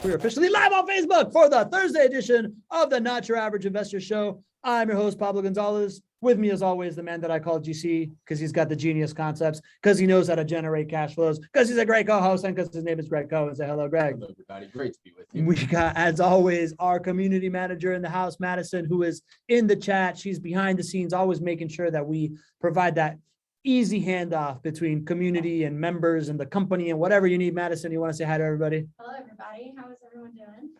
we're officially live on Facebook for the Thursday edition of the Not Your Average Investor Show. I'm your host, Pablo Gonzalez. With me, as always, the man that I call GC, because he's got the genius concepts, because he knows how to generate cash flows, because he's a great co-host, and because his name is Gregg Cohen. Say hello, Gregg. Hello, everybody. Great to be with you. We got, as always, our community manager in the house, Madison, who is in the chat. She's behind the scenes, always making sure that we provide that easy handoff between community and members and the company and whatever you need. Madison, you want to say hi to everybody? Hello, everybody. How is everyone doing?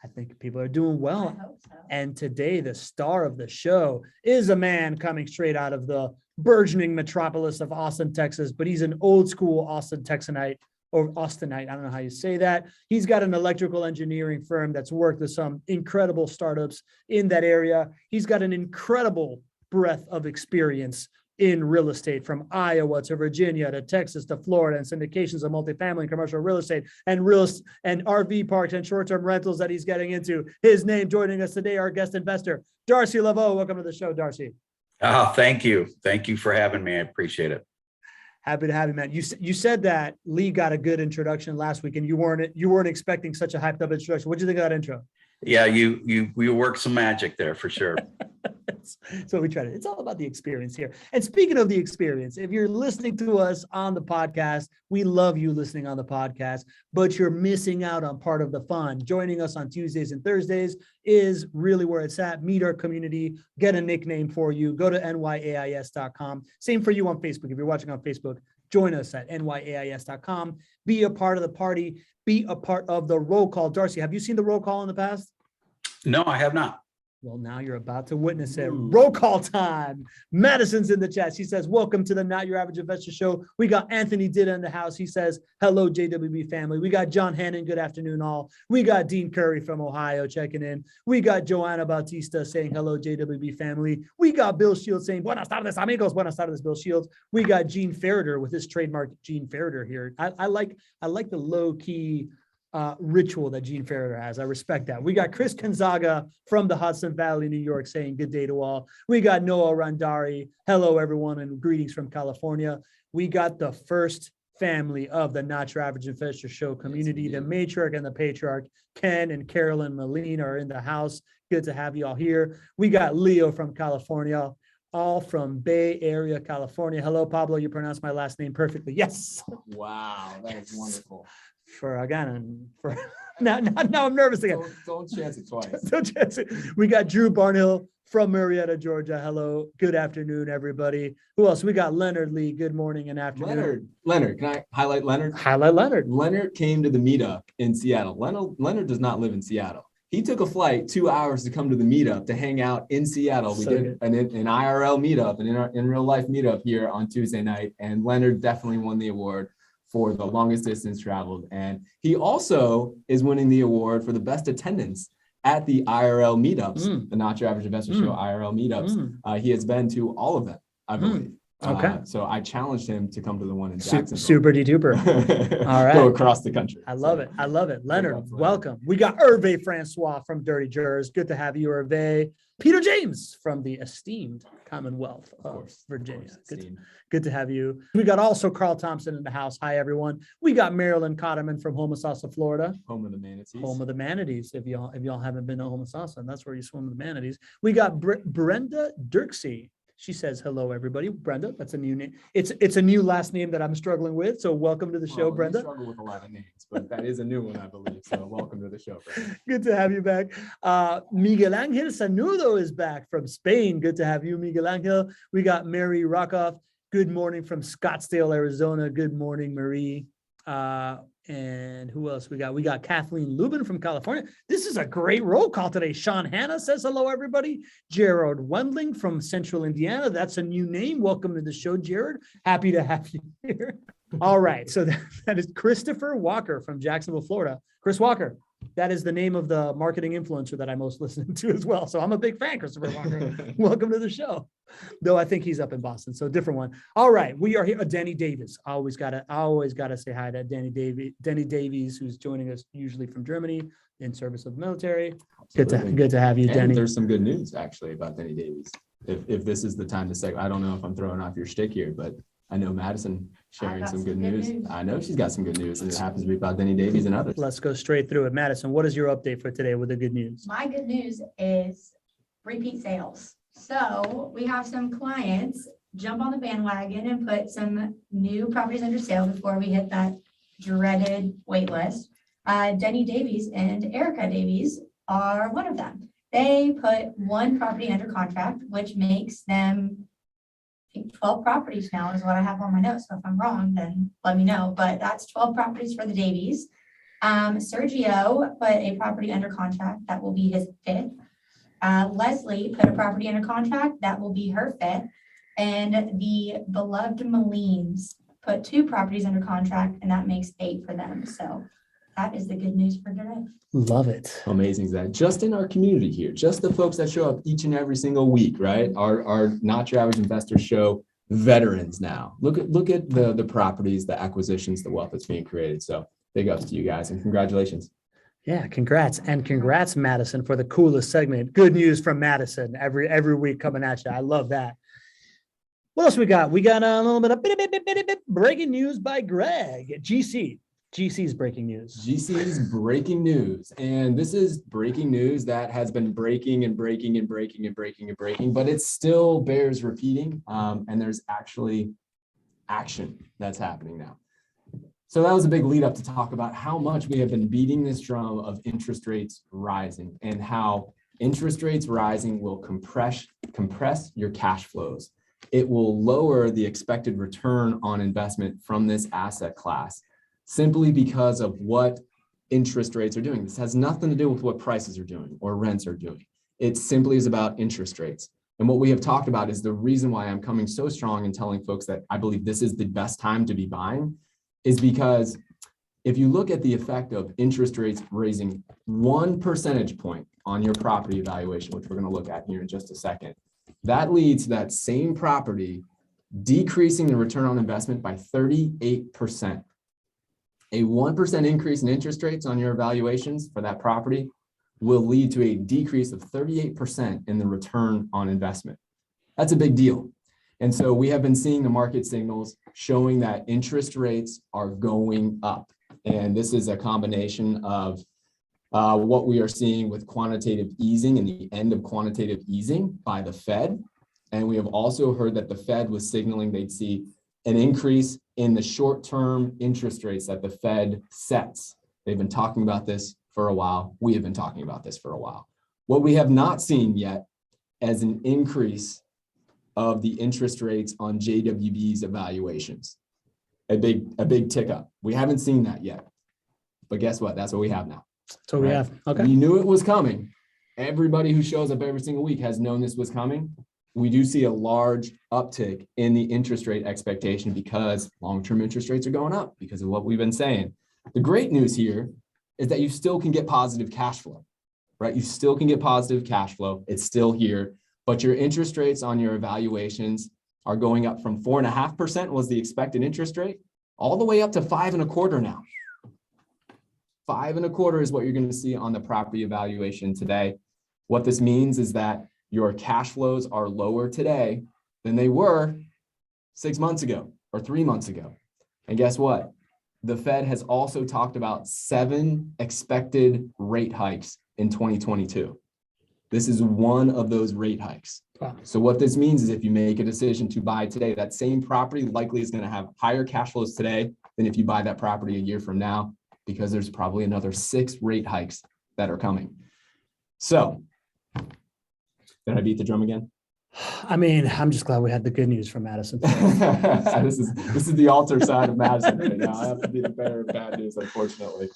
I think people are doing well. I hope so. And today, the star of the show is a man coming straight out of the burgeoning metropolis of Austin, Texas, but he's an old school Austin Texanite or Austinite. I don't know how you say that. He's got an electrical engineering firm that's worked with some incredible startups in that area. He's got an incredible breadth of experience in real estate, from Iowa to Virginia to Texas to Florida, and syndications of multifamily and commercial real estate and RV parks and short-term rentals that he's getting into. His name joining us today, our guest investor, Darcy Laveau. Welcome to the show, Darcy. Oh, thank you. Thank you for having me. I appreciate it. Happy to have you, man. You said that Lee got a good introduction last week, and you weren't expecting such a hyped up introduction. What do you think of that intro? Yeah, we worked some magic there for sure. So we try to, it's all about the experience here. And speaking of the experience, if you're listening to us on the podcast, we love you listening on the podcast, but you're missing out on part of the fun. Joining us on Tuesdays and Thursdays is really where it's at. Meet our community, get a nickname for you, go to nyais.com. Same for you on Facebook. If you're watching on Facebook, join us at nyais.com. Be a part of the party, be a part of the roll call. Darcy, have you seen the roll call in the past? No, I have not. Well, now you're about to witness it. Roll call time. Madison's in the chat. She says, welcome to the Not Your Average Investor Show. We got Anthony Ditta in the house. He says, hello, JWB family. We got John Hannon. Good afternoon, all. We got Dean Curry from Ohio checking in. We got Joanna Bautista saying, hello, JWB family. We got Bill Shields saying, buenas tardes, amigos. Buenas tardes, Bill Shields. We got Gene Ferreter with his trademark Gene Ferreter here. I like the low-key ritual that Gene Ferreter has. I respect that. We got Chris Gonzaga from the Hudson Valley, New York, saying good day to all. We got Noah Randari. Hello, everyone, and greetings from California. We got the first family of the Not Your Average Investor Show community. The matriarch and the patriarch, Ken and Carolyn Molina, are in the house. Good to have you all here. We got Leo from California, all from Bay Area, California. Hello, Pablo. You pronounced my last name perfectly. Yes. Wow, that is wonderful. Now I'm nervous again. Don't chance it twice. Don't chance it. We got Drew Barnhill from Marietta, Georgia. Hello. Good afternoon, everybody. Who else? We got Leonard Lee. Good morning and afternoon. Leonard. Can I highlight Leonard? Highlight Leonard. Leonard came to the meetup in Seattle. Leonard does not live in Seattle. He took a flight 2 hours to come to the meetup to hang out in Seattle. We did an IRL meetup, an in real life meetup here on Tuesday night, and Leonard definitely won the award for the longest distance traveled. And he also is winning the award for the best attendance at the IRL meetups, the Not Your Average Investor Show IRL meetups. He has been to all of them, I believe. Okay. So I challenged him to come to the one in Jacksonville. Super duper. All right. Go across the country. I love it. I love it. Leonard, welcome. We got Hervé Francois from Dirty Jurors. Good to have you, Hervé. Peter James from the esteemed Commonwealth of Virginia. Good to have you. We got also Carl Thompson in the house. Hi, everyone. We got Marilyn Cotterman from Homosassa, Florida. Home of the manatees. Home of the manatees. If y'all haven't been to Homosassa, and that's where you swim with the manatees. We got Brenda Dirksey. She says, hello, everybody. Brenda, that's a new name. It's a new last name that I'm struggling with. So welcome to the show, Brenda. I struggle with a lot of names, but that is a new one, I believe. So welcome to the show, Brenda. Good to have you back. Miguel Angel Sanudo is back from Spain. Good to have you, Miguel Angel. We got Mary Rockoff. Good morning from Scottsdale, Arizona. Good morning, Marie. And who else we got? We got Kathleen Lubin from California. This is a great roll call today. Sean Hanna says hello, everybody. Jared Wendling from Central Indiana. That's a new name. Welcome to the show, Jared. Happy to have you here. All right. So that is Christopher Walker from Jacksonville, Florida. Chris Walker. That is the name of the marketing influencer that I most listen to as well. So I'm a big fan, Christopher Walker. Welcome to the show. Though I think he's up in Boston, so different one. All right, we are here. Danny Davis. I always gotta say hi to Danny Davies, who's joining us usually from Germany in service of the military. Good to have you, and Danny. There's some good news actually about Danny Davies. If this is the time to say, I don't know if I'm throwing off your shtick here, but I know Madison sharing got some good some good news. news. I know she's got some good news, and it happens to be about Denny Davies and others. Let's go straight through it. Madison, what is your update for today with the good news? My good news is repeat sales. So we have some clients jump on the bandwagon and put some new properties under sale before we hit that dreaded wait list. Denny Davies and Erica Davies are one of them. They put one property under contract, which makes them, I think 12 properties now is what I have on my notes. So if I'm wrong, then let me know. But that's 12 properties for the Davies. Sergio put a property under contract. That will be his fifth. Leslie put a property under contract. That will be her fifth. And the beloved Malines put 2 properties under contract, and that makes 8 for them. So that is the good news for today. Love it. How amazing is that? Just in our community here, just the folks that show up each and every single week, right? Our Not Your Average Investor Show veterans now. Look at the properties, the acquisitions, the wealth that's being created. So big ups to you guys and congratulations. Yeah, congrats. And congrats, Madison, for the coolest segment. Good news from Madison every week coming at you. I love that. What else we got? We got a little bit of breaking news by Gregg. GC's breaking news. GC's breaking news. And this is breaking news that has been breaking and breaking and breaking and breaking and breaking, but it still bears repeating. And there's actually action that's happening now. So that was a big lead up to talk about how much we have been beating this drum of interest rates rising and how interest rates rising will compress your cash flows. It will lower the expected return on investment from this asset class simply because of what interest rates are doing. This has nothing to do with what prices are doing or rents are doing. It simply is about interest rates. And what we have talked about is the reason why I'm coming so strong and telling folks that I believe this is the best time to be buying is because if you look at the effect of interest rates raising 1 percentage point on your property evaluation, which we're going to look at here in just a second, that leads to that same property decreasing the return on investment by 38%. A 1% increase in interest rates on your evaluations for that property will lead to a decrease of 38% in the return on investment. That's a big deal. And so we have been seeing the market signals showing that interest rates are going up. And this is a combination of what we are seeing with quantitative easing and the end of quantitative easing by the Fed. And we have also heard that the Fed was signaling they'd see an increase in the short-term interest rates that the Fed sets. They've been talking about this for a while. We have been talking about this for a while. What we have not seen yet as an increase of the interest rates on JWB's evaluations, a big tick up. We haven't seen that yet, but guess what? That's what we have now. So we have, okay. We knew it was coming. Everybody who shows up every single week has known this was coming. We do see a large uptick in the interest rate expectation because long-term interest rates are going up because of what we've been saying. The great news here is that you still can get positive cash flow, right? You still can get positive cash flow. It's still here, but your interest rates on your evaluations are going up from 4.5% was the expected interest rate, all the way up to 5.25% now. 5.25% is what you're going to see on the property evaluation today. What this means is that your cash flows are lower today than they were 6 months ago or 3 months ago. And guess what? The Fed has also talked about 7 expected rate hikes in 2022. This is one of those rate hikes. Wow. So what this means is if you make a decision to buy today, that same property likely is going to have higher cash flows today than if you buy that property a year from now, because there's probably another 6 rate hikes that are coming. So, did I beat the drum again? I mean, I'm just glad we had the good news from Madison. So this is the alter side of Madison right now. I have to be the bearer of bad news, unfortunately.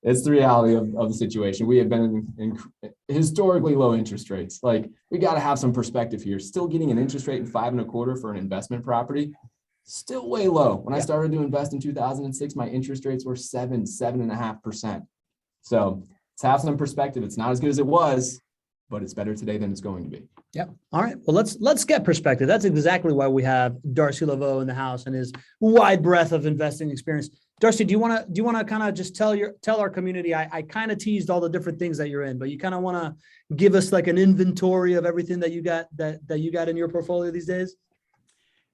It's the reality of the situation. We have been in historically low interest rates. Like, we got to have some perspective here. Still getting an interest rate of 5.25% for an investment property, still way low. When I started to invest in 2006, my interest rates were 7.5%. So let's have some perspective. It's not as good as it was, but it's better today than it's going to be. Yep. All right. Well, let's get perspective. That's exactly why we have Darcy Laveau in the house and his wide breadth of investing experience. Darcy, do you want to kind of just tell our community? I kind of teased all the different things that you're in, but you kind of want to give us like an inventory of everything that you got that you got in your portfolio these days.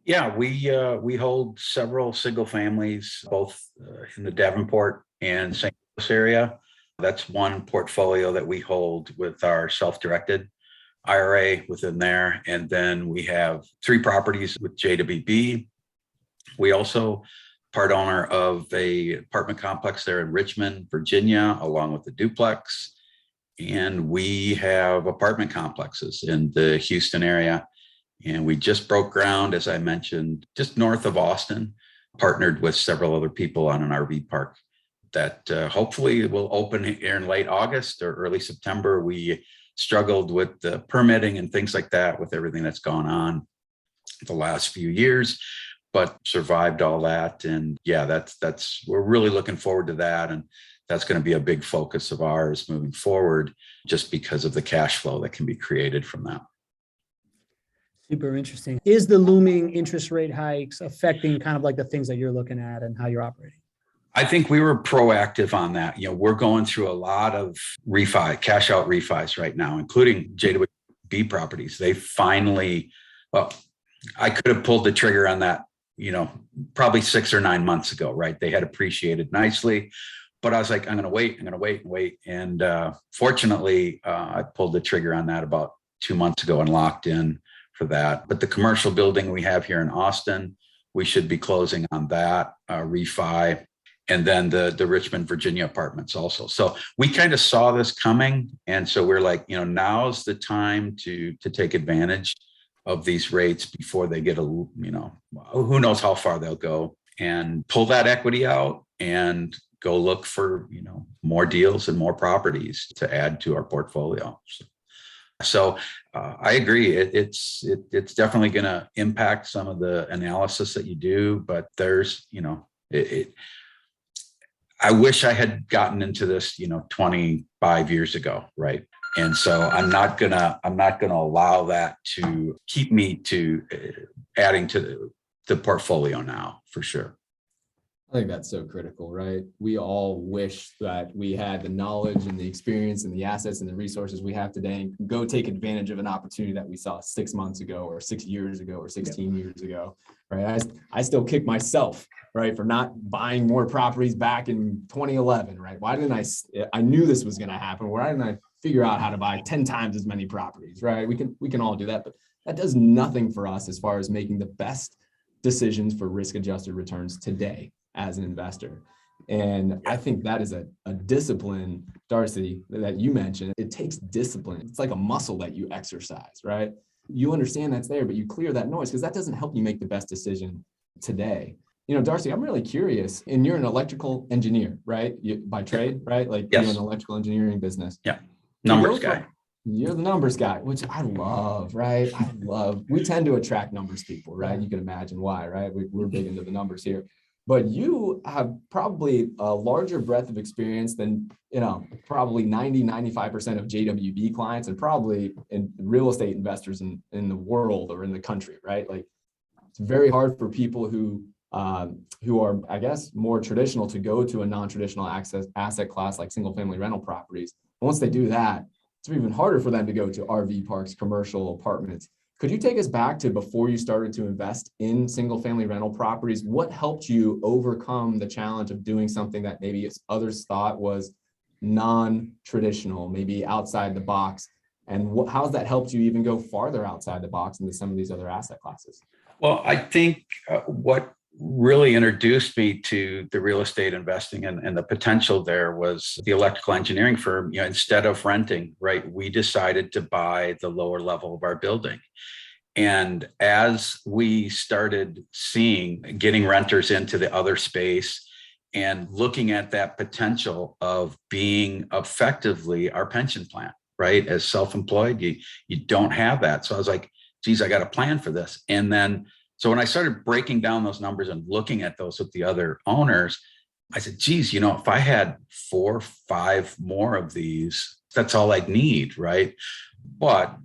Yeah, we hold several single families, both in the Davenport and St. Louis area. That's one portfolio that we hold with our self-directed IRA within there. And then we have 3 properties with JWB. We also part owner of a apartment complex there in Richmond, Virginia, along with the duplex. And we have apartment complexes in the Houston area. And we just broke ground, as I mentioned, just north of Austin, partnered with several other people on an RV park that hopefully will open here in late August or early September. We struggled with the permitting and things like that with everything that's gone on the last few years, but survived all that. And yeah, we're really looking forward to that. And that's going to be a big focus of ours moving forward, just because of the cash flow that can be created from that. Super interesting. Is the looming interest rate hikes affecting kind of like the things that you're looking at and how you're operating? I think we were proactive on that. We're going through a lot of cash out refis right now, including JWB properties. They finally, I could have pulled the trigger on that, probably 6 or 9 months ago, right? They had appreciated nicely, but I was like, I'm going to wait. And fortunately, I pulled the trigger on that about 2 months ago and locked in for that. But the commercial building we have here in Austin, we should be closing on that refi. And then the Richmond, Virginia apartments also. So we kind of saw this coming. And so we're like, now's the time to take advantage of these rates before they get who knows how far they'll go, and pull that equity out and go look for, more deals and more properties to add to our portfolio. So I agree. It's definitely going to impact some of the analysis that you do, but there's, I wish I had gotten into this, 25 years ago, right? And so I'm not gonna allow that to keep me to adding to the portfolio now, for sure. I think that's so critical, right? We all wish that we had the knowledge and the experience and the assets and the resources we have today and can go take advantage of an opportunity that we saw 6 months ago or 6 years ago or 16 years ago, right? I still kick myself, right, for not buying more properties back in 2011, right? Why didn't I knew this was going to happen. Why didn't I figure out how to buy 10 times as many properties, right? We can all do that, but that does nothing for us as far as making the best decisions for risk-adjusted returns today as an investor. And I think that is a discipline, Darcy, that you mentioned. It takes discipline. It's like a muscle that you exercise, right? You understand that's there, but you clear that noise because that doesn't help you make the best decision today. Darcy, I'm really curious, and you're an electrical engineer, right? By trade, right? Like yes. You're in an electrical engineering business. Yeah. Numbers guy. You're the numbers guy, which I love, right? We tend to attract numbers people, right? You can imagine why, right? We're big into the numbers here. But you have probably a larger breadth of experience than, probably 95% of JWB clients and probably in real estate investors in the world or in the country, right? Like it's very hard for people who are, I guess, more traditional to go to a non-traditional asset class like single family rental properties. Once they do that, it's even harder for them to go to RV parks, commercial apartments. Could you take us back to before you started to invest in single family rental properties? What helped you overcome the challenge of doing something that maybe others thought was non-traditional, maybe outside the box? And how's that helped you even go farther outside the box into some of these other asset classes? Well, I think what really introduced me to the real estate investing and the potential there was the electrical engineering firm. Instead of renting, right, we decided to buy the lower level of our building. And as we started getting renters into the other space and looking at that potential of being effectively our pension plan, right? As self-employed, you don't have that. So I was like, geez, I got a plan for this. And then so when I started breaking down those numbers and looking at those with the other owners, I said, geez, if I had 4 or 5 more of these, that's all I'd need, right? But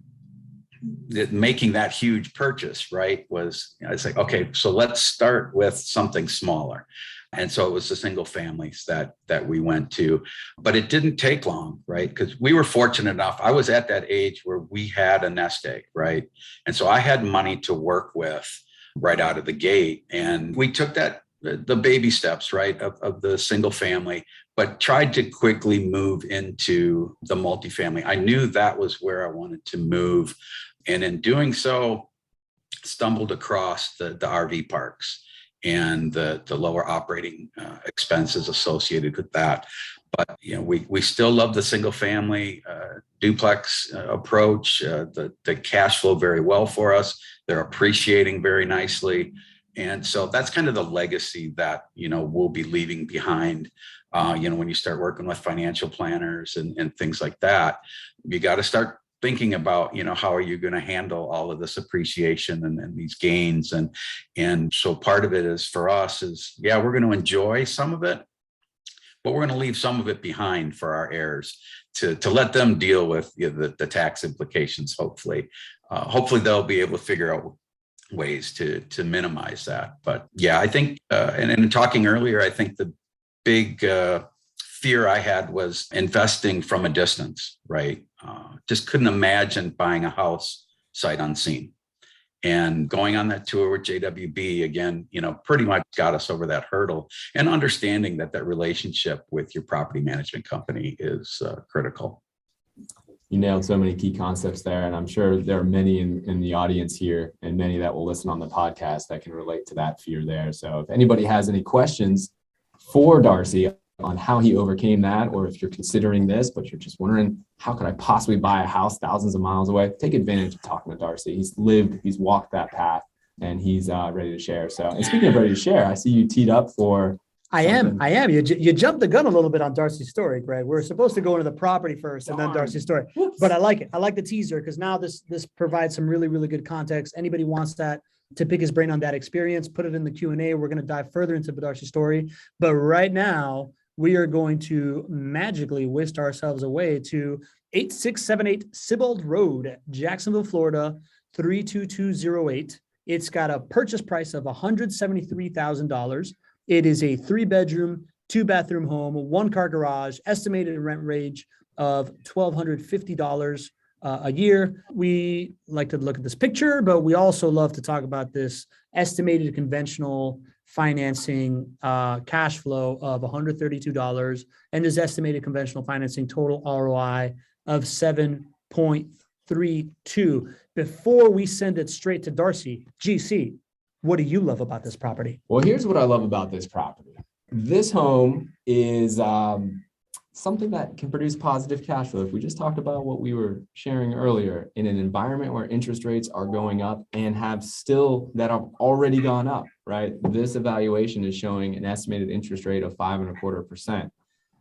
making that huge purchase, right, I was like, okay, so let's start with something smaller. And so it was the single families that we went to, but it didn't take long, right? Because we were fortunate enough. I was at that age where we had a nest egg, right? And so I had money to work with right out of the gate. And we took the baby steps, right, of the single family, but tried to quickly move into the multifamily. I knew that was where I wanted to move. And in doing so, stumbled across the RV parks and the lower operating expenses associated with that. But we still love the single family duplex approach. The cash flow very well for us. They're appreciating very nicely. And so that's kind of the legacy that, we'll be leaving behind. When you start working with financial planners and things like that, you got to start thinking about, how are you going to handle all of this appreciation and these gains? And so part of it is for us is, we're going to enjoy some of it, but we're going to leave some of it behind for our heirs to let them deal with the tax implications. Hopefully they'll be able to figure out ways to minimize that. But I think, and in talking earlier, I think the big fear I had was investing from a distance, right? Just couldn't imagine buying a house sight unseen. And going on that tour with JWB again, pretty much got us over that hurdle, and understanding that relationship with your property management company is critical. You nailed so many key concepts there, and I'm sure there are many in the audience here and many that will listen on the podcast that can relate to that fear there. So if anybody has any questions for Darcy on how he overcame that, or if you're considering this, but you're just wondering, how could I possibly buy a house thousands of miles away? Take advantage of talking to Darcy. He's walked that path, and he's ready to share. So, and speaking of ready to share, I see you teed up for. I am. You jumped the gun a little bit on Darcy's story, Greg. We're supposed to go into the property first and then Darcy's story. But I like it. I like the teaser because now this provides some really, really good context. Anybody wants that to pick his brain on that experience, put it in the Q&A. We're going to dive further into Darcy's story. But right now, we are going to magically whisk ourselves away to 8678 Sibbald Road, Jacksonville, Florida, 32208. It's got a purchase price of $173,000. It is a 3-bedroom, 2-bathroom home, a 1-car garage, estimated rent range of $1,250 a year. We like to look at this picture, but we also love to talk about this estimated conventional financing cash flow of $132 and this estimated conventional financing total ROI of 7.32. Before we send it straight to Darcy, GC, what do you love about this property? Well, here's what I love about this property. This home is something that can produce positive cash flow. If we just talked about what we were sharing earlier, in an environment where interest rates are going up and have already gone up, right? This evaluation is showing an estimated interest rate of 5.25%,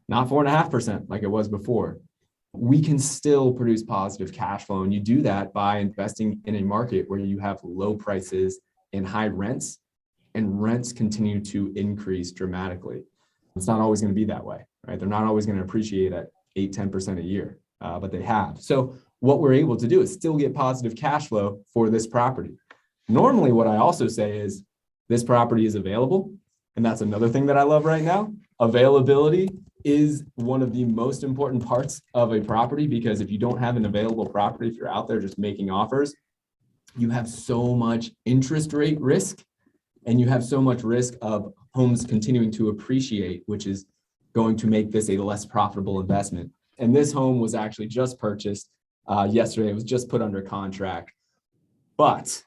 not 4.5% like it was before. We can still produce positive cash flow. And you do that by investing in a market where you have low prices and high rents, and rents continue to increase dramatically. It's not always going to be that way, right? They're not always going to appreciate at 8-10% a year, but they have. So what we're able to do is still get positive cash flow for this property. Normally, what I also say is this property is available. And that's another thing that I love right now. Availability is one of the most important parts of a property, because if you don't have an available property, if you're out there just making offers, you have so much interest rate risk, and you have so much risk of homes continuing to appreciate, which is going to make this a less profitable investment. And this home was actually just purchased yesterday. It was just put under contract. But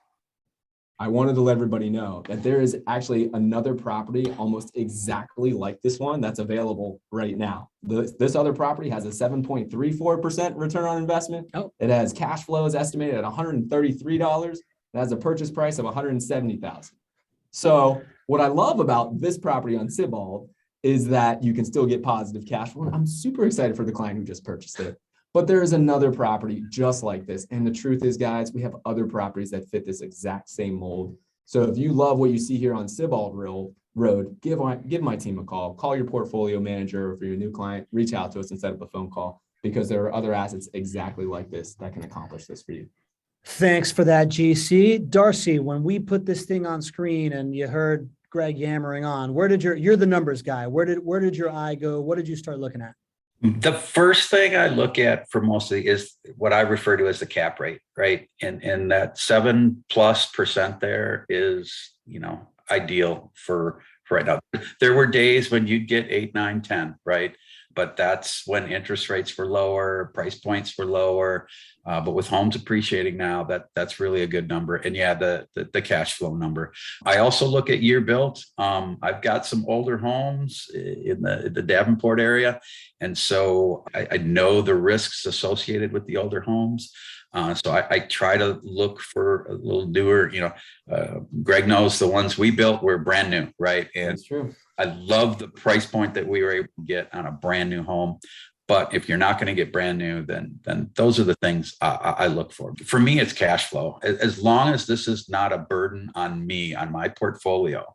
I wanted to let everybody know that there is actually another property almost exactly like this one that's available right now. This other property has a 7.34% return on investment. Oh. It has cash flows estimated at $133. It has a purchase price of $170,000. So what I love about this property on Sibbald is that you can still get positive cash flow. I'm super excited for the client who just purchased it. But there is another property just like this. And the truth is, guys, we have other properties that fit this exact same mold. So if you love what you see here on Sibbald Road, give my team a call. Call your portfolio manager, or for your new client, reach out to us and set up a phone call, because there are other assets exactly like this that can accomplish this for you. Thanks for that, GC. Darcy, when we put this thing on screen and you heard Greg yammering on, you're the numbers guy. Where did your eye go? What did you start looking at? The first thing I look at for mostly is what I refer to as the cap rate, right? And that 7+% there is, ideal for right now. There were days when you'd get 8, 9, 10, right? But that's when interest rates were lower, price points were lower. But with homes appreciating now, that's really a good number. And yeah, the cash flow number. I also look at year built. I've got some older homes in the Davenport area. And so I know the risks associated with the older homes. So I try to look for a little newer, Gregg knows the ones we built were brand new, right? And That's true. I love the price point that we were able to get on a brand new home. But if you're not going to get brand new, then those are the things I look for. For me, it's cash flow. As long as this is not a burden on me, on my portfolio,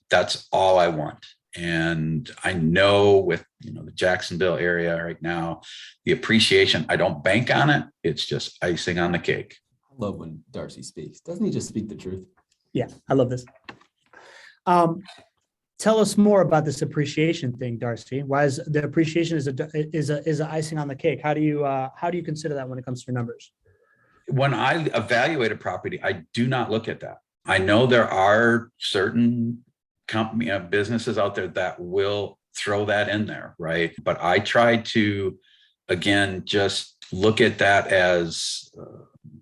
that's all I want. And I know with the Jacksonville area right now, the appreciation, I don't bank on it. It's just icing on the cake. I love when Darcy speaks. Doesn't he just speak the truth? Yeah, I love this. Tell us more about this appreciation thing, Darcy. Why is the appreciation is a icing on the cake? How do you consider that when it comes to your numbers? When I evaluate a property, I do not look at that. I know there are certain businesses out there that will throw that in there, right? But I try to, again, just look at that as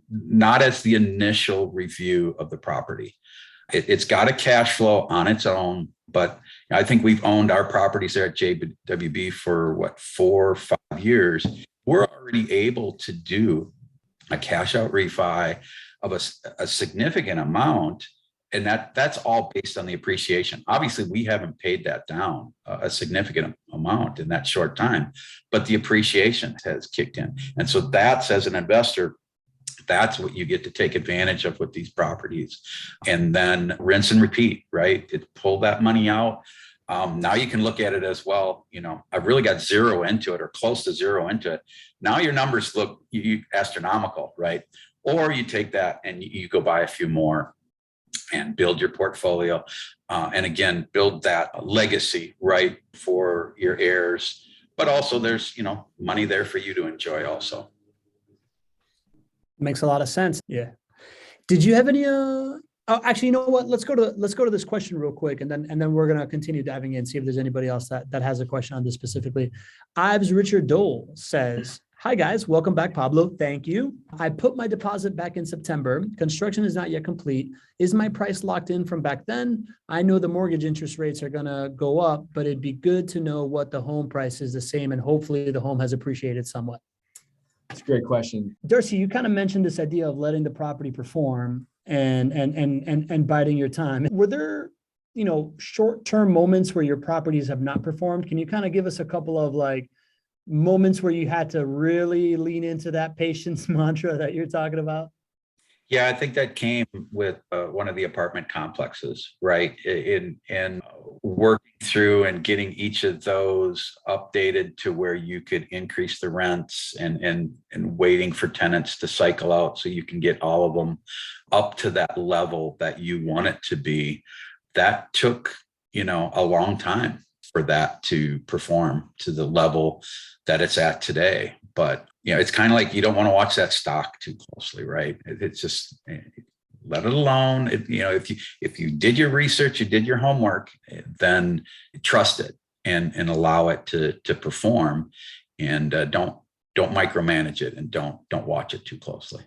not as the initial review of the property. It's got a cash flow on its own, but I think we've owned our properties there at JWB for 4 or 5 years. We're already able to do a cash out refi of a significant amount. And that's all based on the appreciation. Obviously, we haven't paid that down a significant amount in that short time, but the appreciation has kicked in. And so that's, as an investor, that's what you get to take advantage of with these properties, and then rinse and repeat, right? Pull that money out. Now you can look at it as, well, I've really got zero into it or close to zero into it. Now your numbers look astronomical, right? Or you take that and you go buy a few more and build your portfolio. And again, build that legacy, right, for your heirs. But also there's, money there for you to enjoy also. Makes a lot of sense. Yeah. Did you have any actually, you know what? Let's go to this question real quick, and then we're gonna continue diving in, see if there's anybody else that has a question on this specifically. Ives Richard Dole says, "Hi guys, welcome back, Pablo. Thank you. I put my deposit back in September. Construction is not yet complete. Is my price locked in from back then? I know the mortgage interest rates are gonna go up, but it'd be good to know what the home price is the same, and hopefully the home has appreciated somewhat." That's a great question. Darcy, you kind of mentioned this idea of letting the property perform and biding your time. Were there, short-term moments where your properties have not performed? Can you kind of give us a couple of moments where you had to really lean into that patience mantra that you're talking about? Yeah, I think that came with one of the apartment complexes, right? In working through and getting each of those updated to where you could increase the rents and waiting for tenants to cycle out so you can get all of them up to that level that you want it to be. That took, a long time for that to perform to the level that it's at today. But it's kind of like you don't want to watch that stock too closely, right? It's just let it alone. If you did your research, you did your homework, then trust it and allow it to perform, and don't micromanage it, and don't watch it too closely.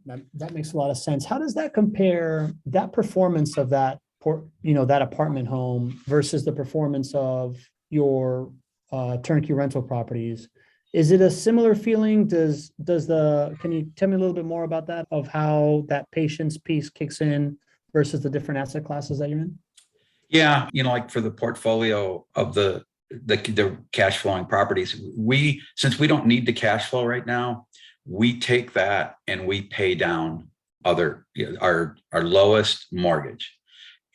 That makes a lot of sense. How does that compare, that performance of that that apartment home versus the performance of your turnkey rental properties? Is it a similar feeling? Can you tell me a little bit more about that, of how that patience piece kicks in versus the different asset classes that you're in? Yeah, like for the portfolio of the cash flowing properties, since we don't need the cash flow right now, we take that and we pay down our lowest mortgage.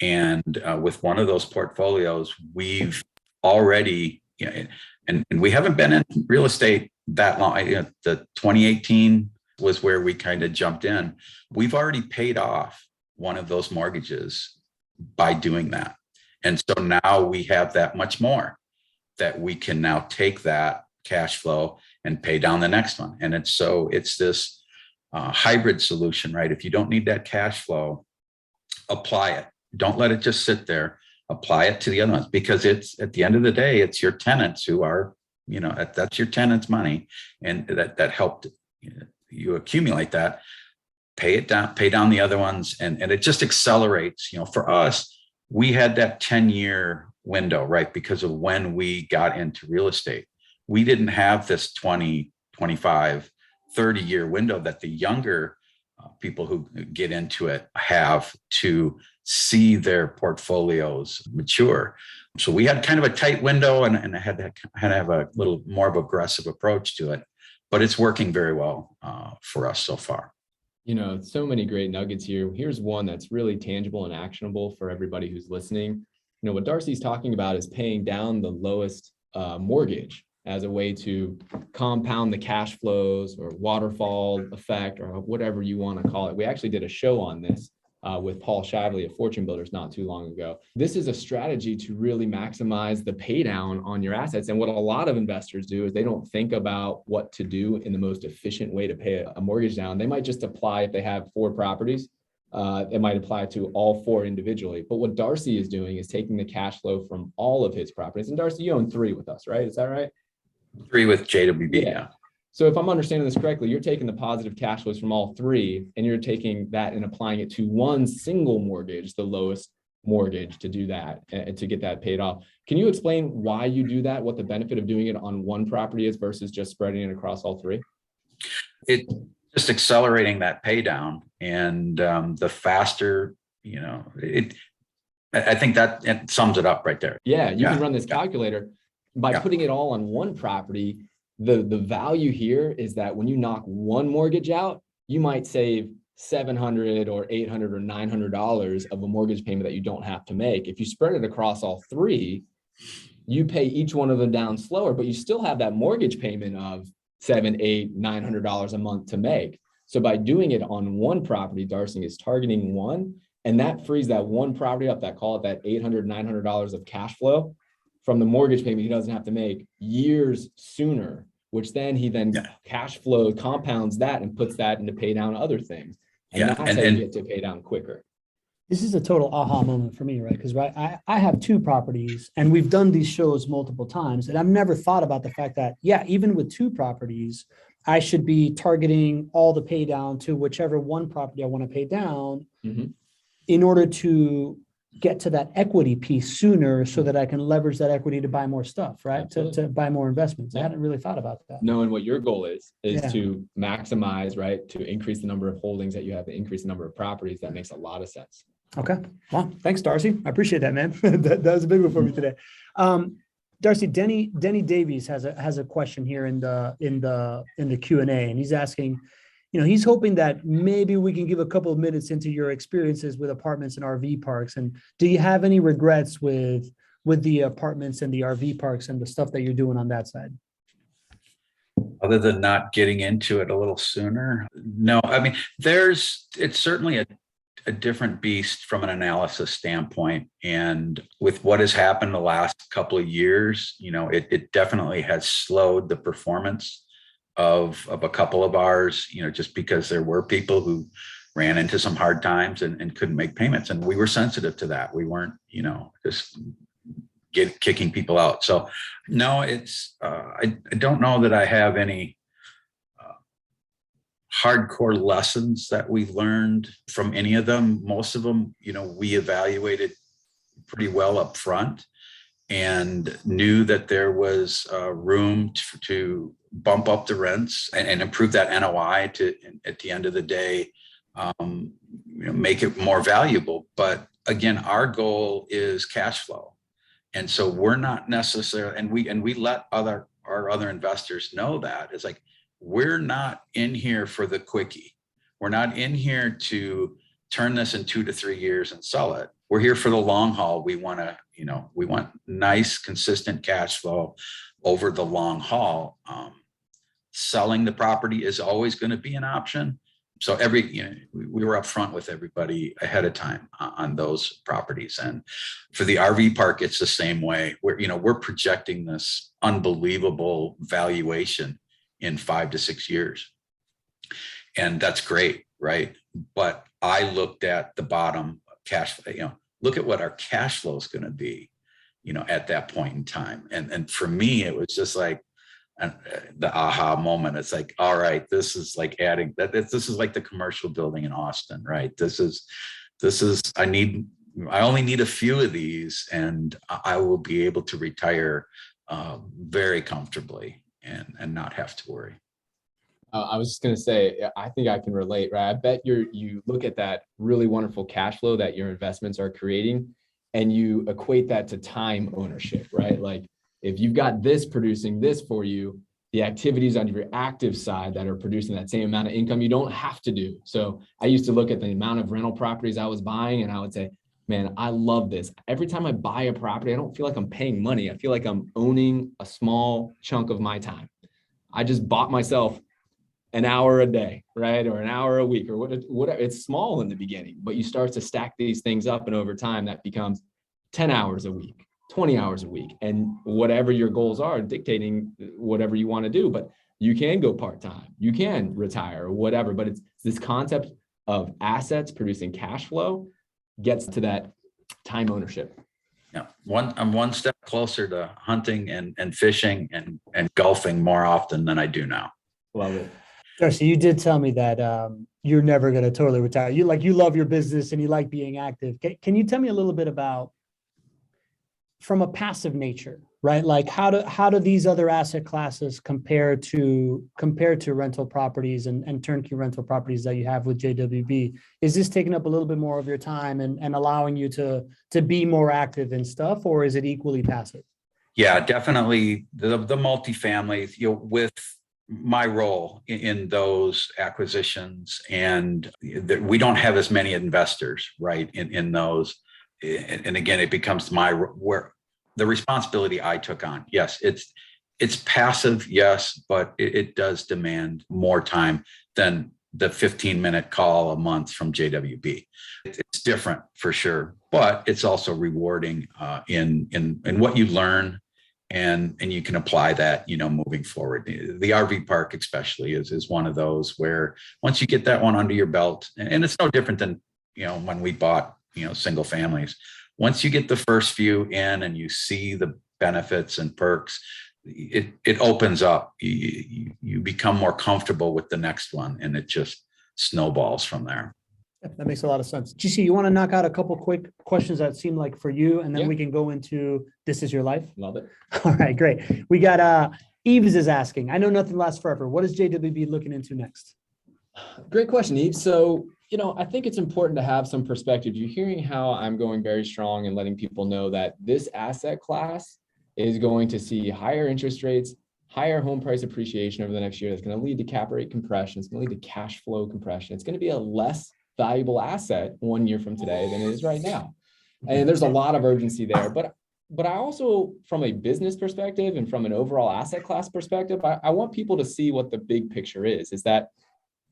And with one of those portfolios, we've already, and we haven't been in real estate that long. The 2018 was where we kind of jumped in. We've already paid off one of those mortgages by doing that. And so now we have that much more that we can now take that cash flow and pay down the next one. And it's this hybrid solution, right? If you don't need that cash flow, apply it. Don't let it just sit there. Apply it to the other ones, because it's, at the end of the day, it's your tenants who are, that's your tenants' money, and that helped you accumulate that. Pay it down, pay down the other ones, and it just accelerates. For us, we had that 10-year window, right? Because of when we got into real estate. We didn't have this 20, 25, 30-year window that the younger people who get into it have to see their portfolios mature. So we had kind of a tight window, and I had to have a little more of an aggressive approach to it, but it's working very well for us so far. So many great nuggets here. Here's one that's really tangible and actionable for everybody who's listening. What Darcy's talking about is paying down the lowest mortgage as a way to compound the cash flows or waterfall effect or whatever you want to call it. We actually did a show on this with Paul Shively of Fortune Builders not too long ago. This is a strategy to really maximize the pay down on your assets. And what a lot of investors do is they don't think about what to do in the most efficient way to pay a mortgage down. They might just apply, if they have 4 properties, it might apply to all 4 individually. But what Darcy is doing is taking the cash flow from all of his properties. And Darcy, you own 3 with us, right? Is that right? 3 with JWB. Yeah. So if I'm understanding this correctly, you're taking the positive cash flows from all 3, and you're taking that and applying it to one single mortgage, the lowest mortgage, to do that and to get that paid off. Can you explain why you do that? What the benefit of doing it on one property is versus just spreading it across all 3? It just accelerating that pay down, and the faster, I think that it sums it up right there. Yeah, you can run this calculator by putting it all on one property. The value here is that when you knock one mortgage out, you might save $700 or $800 or $900 of a mortgage payment that you don't have to make. If you spread it across all 3, you pay each one of them down slower, but you still have that mortgage payment of $700, $800, $900 a month to make. So by doing it on one property, Darcy is targeting one, and that frees that one property up, that call it that $800, $900 of cash flow from the mortgage payment he doesn't have to make years sooner, which then he cash flow compounds that and puts that into pay down other things. And that's how you get to pay down quicker. This is a total aha moment for me, right? Because I have 2 properties, and we've done these shows multiple times, and I've never thought about the fact that, even with 2 properties, I should be targeting all the pay down to whichever one property I want to pay down in order to get to that equity piece sooner, so that I can leverage that equity to buy more stuff, right? To buy more investments. I hadn't really thought about that. Knowing what your goal is to maximize, right? To increase the number of holdings that you have, to increase the number of properties. That makes a lot of sense. Okay. Well, thanks, Darcy. I appreciate that, man. that was a big one for me today. Darcy, Denny Davies has a question here in the Q&A, and he's asking, he's hoping that maybe we can give a couple of minutes into your experiences with apartments and RV parks. And do you have any regrets with the apartments and the RV parks and the stuff that you're doing on that side? Other than not getting into it a little sooner? No, I mean, it's certainly a different beast from an analysis standpoint. And with what has happened the last couple of years, it definitely has slowed the performance of a couple of ours, just because there were people who ran into some hard times and couldn't make payments. And we were sensitive to that. We weren't, just kicking people out. So no, it's, I don't know that I have any hardcore lessons that we've learned from any of them. Most of them, we evaluated pretty well up front and knew that there was room to bump up the rents and improve that NOI to, at the end of the day, make it more valuable. But again, our goal is cash flow. And so we're not necessarily, and we let our other investors know that it's like, we're not in here for the quickie. We're not in here to turn this in 2 to 3 years and sell it. We're here for the long haul. We want to, we want nice, consistent cash flow over the long haul. Selling the property is always going to be an option, So we were upfront with everybody ahead of time on those properties. And for the RV park, it's the same way. We're projecting this unbelievable valuation in 5 to 6 years. And that's great, right? But I looked at the bottom cash, look at what our cash flow is going to be, at that point in time. And for me, it was just like the aha moment. It's like, all right, this is like adding that. This is like the commercial building in Austin, right? This is, I only need a few of these and I will be able to retire very comfortably and not have to worry. I was just going to say, I think I can relate, right? I bet you look at that really wonderful cash flow that your investments are creating and you equate that to time ownership, right? Like if you've got this producing this for you, the activities on your active side that are producing that same amount of income, you don't have to do. So I used to look at the amount of rental properties I was buying and I would say, man, I love this. Every time I buy a property, I don't feel like I'm paying money. I feel like I'm owning a small chunk of my time. I just bought myself an hour a day, right? Or an hour a week or whatever. It's small in the beginning, but you start to stack these things up and over time that becomes 10 hours a week, 20 hours a week, and whatever your goals are dictating whatever you want to do. But you can go part-time, you can retire or whatever, but it's this concept of assets producing cash flow gets to that time ownership. Yeah, I'm one step closer to hunting and fishing and golfing more often than I do now. Love it. Darcy, you did tell me that you're never going to totally retire. You love your business and you like being active. Can you tell me a little bit about from a passive nature, right? Like how do these other asset classes compare to rental properties and turnkey rental properties that you have with JWB? Is this taking up a little bit more of your time and allowing you to be more active in stuff, or is it equally passive? Yeah, definitely the multifamily, with my role in those acquisitions, and that we don't have as many investors, right, in those. And again, it becomes where the responsibility I took on. Yes, it's passive, yes, but it does demand more time than the 15-minute call a month from JWB. It's different for sure, but it's also rewarding in what you learn. And you can apply that, moving forward. The RV park especially is one of those where once you get that one under your belt, and it's no different than, when we bought, single families. Once you get the first few in and you see the benefits and perks, it opens up. You become more comfortable with the next one, and it just snowballs from there. That makes a lot of sense. GC, you want to knock out a couple quick questions that seem like for you, and then we can go into This Is Your Life? Love it. All right, great. We got Eves is asking, I know nothing lasts forever. What is JWB looking into next? Great question, Eve. So, I think it's important to have some perspective. You're hearing how I'm going very strong and letting people know that this asset class is going to see higher interest rates, higher home price appreciation over the next year. That's going to lead to cap rate compression. It's going to lead to cash flow compression. It's going to be a less valuable asset 1 year from today than it is right now. And there's a lot of urgency there. But I also, from a business perspective and from an overall asset class perspective, I want people to see what the big picture is that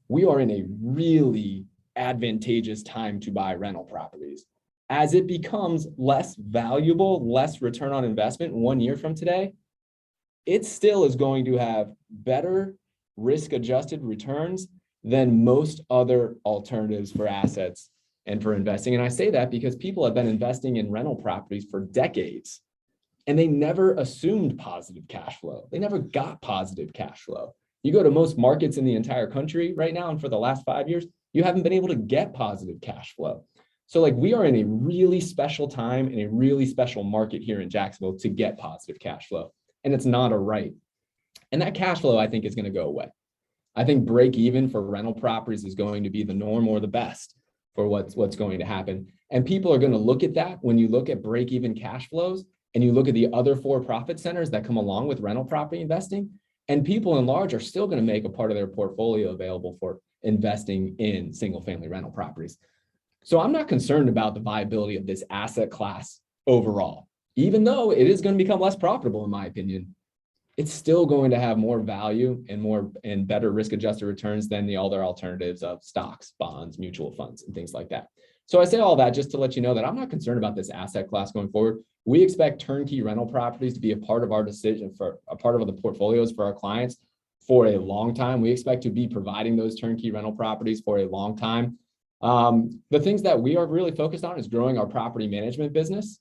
we are in a really advantageous time to buy rental properties. As it becomes less valuable, less return on investment 1 year from today, it still is going to have better risk-adjusted returns than most other alternatives for assets and for investing. And I say that because people have been investing in rental properties for decades, and they never assumed positive cash flow. They never got positive cash flow. You go to most markets in the entire country right now, and for the last 5 years, you haven't been able to get positive cash flow. So we are in a really special time, in a really special market here in Jacksonville to get positive cash flow. And it's not a right. And that cash flow, I think, is going to go away. I think break even for rental properties is going to be the norm or the best for what's going to happen. And people are going to look at that when you look at break even cash flows and you look at the other for-profit centers that come along with rental property investing. And people in large are still going to make a part of their portfolio available for investing in single family rental properties. So I'm not concerned about the viability of this asset class overall, even though it is going to become less profitable, in my opinion. it's still going to have more value and better risk adjusted returns than the other alternatives of stocks, bonds, mutual funds, and things like that. So I say all that just to let you know that I'm not concerned about this asset class going forward. We expect turnkey rental properties to be a part of our decision, for a part of the portfolios for our clients for a long time. We expect to be providing those turnkey rental properties for a long time. The things that we are really focused on is growing our property management business,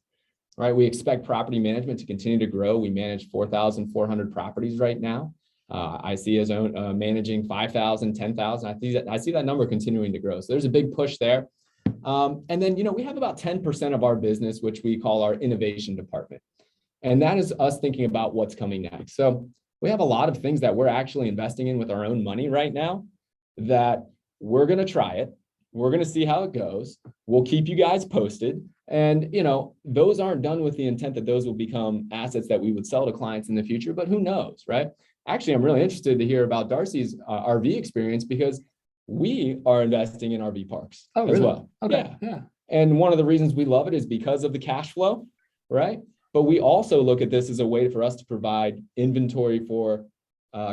right? We expect property management to continue to grow. We manage 4,400 properties right now. I see us managing 5,000, 10,000. I see that number continuing to grow. So there's a big push there. And then, we have about 10% of our business, which we call our innovation department. And that is us thinking about what's coming next. So we have a lot of things that we're actually investing in with our own money right now that we're going to try it. We're going to see how it goes. We'll keep you guys posted. And, those aren't done with the intent that those will become assets that we would sell to clients in the future, but who knows, right? Actually, I'm really interested to hear about Darcy's RV experience because we are investing in RV parks as well. Okay. Yeah. And one of the reasons we love it is because of the cash flow, right? But we also look at this as a way for us to provide inventory for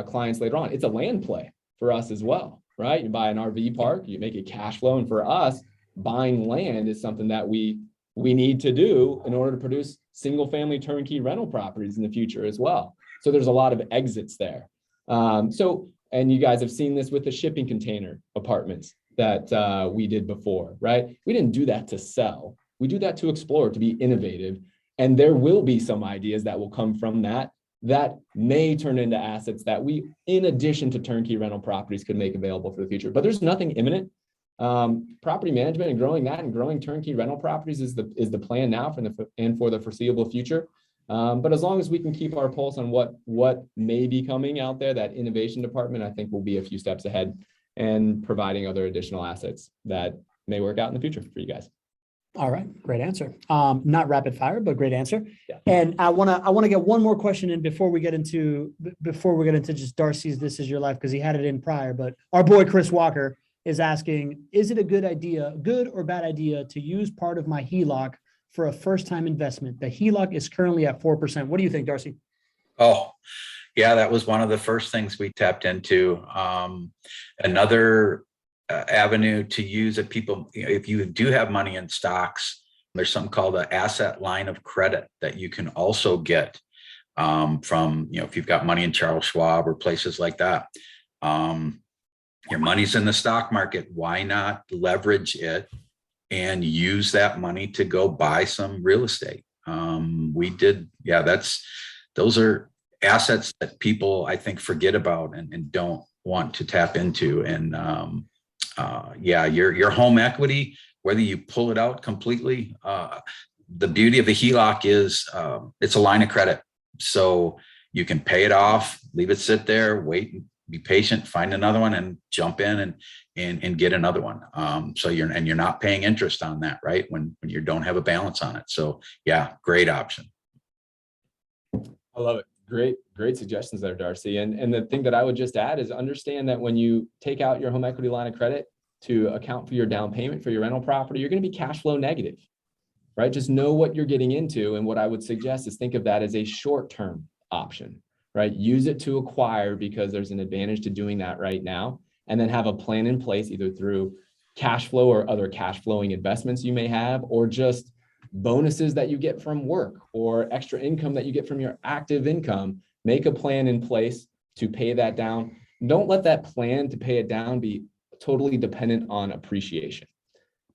clients later on. It's a land play for us as well, right? You buy an RV park, you make it cash flow. And for us, buying land is something that we need to do in order to produce single family turnkey rental properties in the future as well. So there's a lot of exits there. And you guys have seen this with the shipping container apartments that we did before, right? We didn't do that to sell. We do that to explore, to be innovative. And there will be some ideas that will come from that may turn into assets that we, in addition to turnkey rental properties, could make available for the future. But there's nothing imminent. Property management and growing that and growing turnkey rental properties is the plan now for the foreseeable future. But as long as we can keep our pulse on what may be coming out there, that innovation department, I think will be a few steps ahead and providing other additional assets that may work out in the future for you guys. All right. Great answer. Not rapid fire, but great answer. Yeah. And I want to get one more question in before we get into just Darcy's This Is Your Life, because he had it in prior, but our boy Chris Walker is asking, is it a good or bad idea to use part of my HELOC for a first-time investment? The HELOC is currently at 4%. What do you think, Darcy? Oh, yeah, that was one of the first things we tapped into. Another avenue to use if people, if you do have money in stocks, there's something called an asset line of credit that you can also get from, if you've got money in Charles Schwab or places like that. Your money's in the stock market. Why not leverage it and use that money to go buy some real estate? Those are assets that people, I think, forget about and don't want to tap into. And your home equity, whether you pull it out completely, the beauty of the HELOC is it's a line of credit. So you can pay it off, leave it sit there, wait, be patient, find another one and jump in and get another one. So you're not paying interest on that, right? When you don't have a balance on it. So yeah, great option. I love it. Great suggestions there, Darcy. And the thing that I would just add is understand that when you take out your home equity line of credit to account for your down payment for your rental property, you're going to be cash flow negative, right? Just know what you're getting into. And what I would suggest is think of that as a short-term option, right? Use it to acquire because there's an advantage to doing that right now. And then have a plan in place either through cash flow or other cash flowing investments you may have, or just bonuses that you get from work or extra income that you get from your active income. Make a plan in place to pay that down. Don't let that plan to pay it down be totally dependent on appreciation,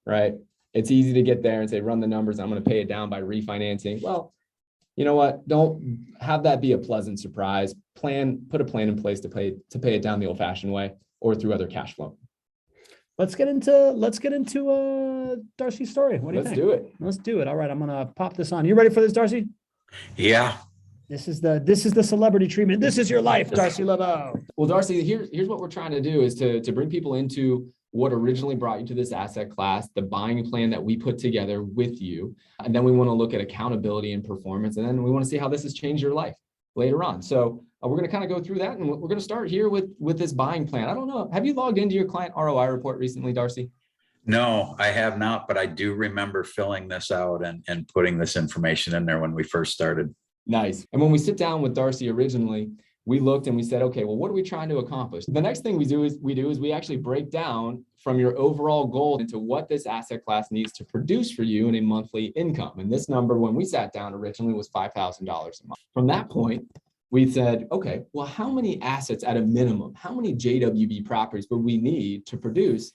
right? It's easy to get there and say, run the numbers, I'm going to pay it down by refinancing. Well, you know what? Don't have that be a pleasant surprise. Put a plan in place to pay it down the old fashioned way or through other cash flow. Let's get into Darcy's story. What do you think? Let's do it. All right. I'm going to pop this on. You ready for this, Darcy? Yeah. This is the celebrity treatment. This is your life, Darcy LeBeau. Well, Darcy, here's what we're trying to do is to bring people into what originally brought you to this asset class, the buying plan that we put together with you. And then we want to look at accountability and performance. And then we want to see how this has changed your life later on. So we're going to kind of go through that. And we're going to start here with this buying plan. I don't know. Have you logged into your client ROI report recently, Darcy? No, I have not, but I do remember filling this out and putting this information in there when we first started. Nice. And when we sit down with Darcy originally, we looked and we said, okay, well, what are we trying to accomplish? The next thing we do is we actually break down from your overall goal into what this asset class needs to produce for you in a monthly income. And this number, when we sat down originally, was $5,000 a month. From that point, we said, okay, well, how many assets at a minimum, how many JWB properties would we need to produce